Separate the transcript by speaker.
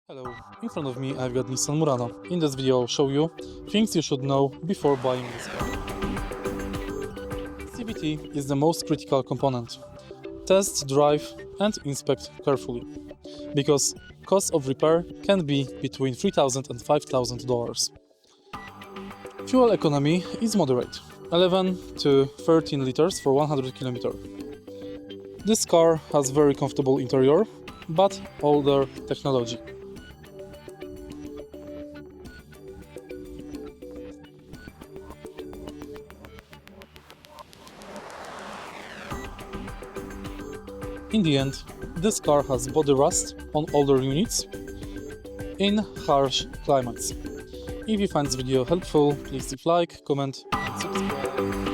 Speaker 1: Hello, in front of me I've got Nissan Murano. In this video I'll show you things you should know before buying this car. CVT is the most critical component. Test, drive and inspect carefully, because cost of repair can be between $3,000 and $5,000. Fuel economy is moderate, 11 to 13 liters for 100 km. This car has very comfortable interior, but older technology. In the end, this car has body rust on older units in harsh climates. If you find this video helpful, please leave like, comment and subscribe.